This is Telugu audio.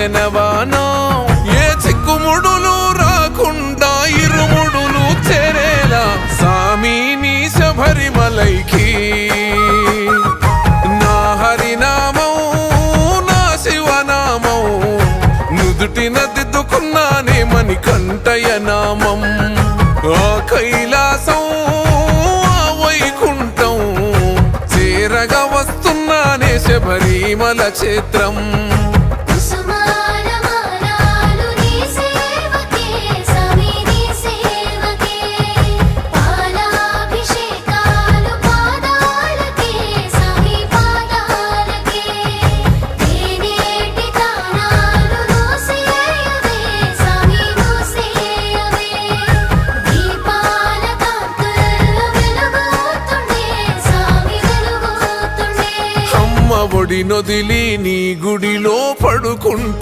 ఏ చిక్కుముడులు రాకుండా ఇరుముడులు చేరేలా సామి నీ శబరిమలైకి నా హరినామం నా శివనామం నుదుటిన దిద్దుకున్నానే మణికంఠయ నామం ఆ కైలాసం ఆ వైకుంఠం చేరగా వస్తున్నానే శబరిమల క్షేత్రం ఒడి నొదిలి నీ గుడిలో పడుకుంటున్నా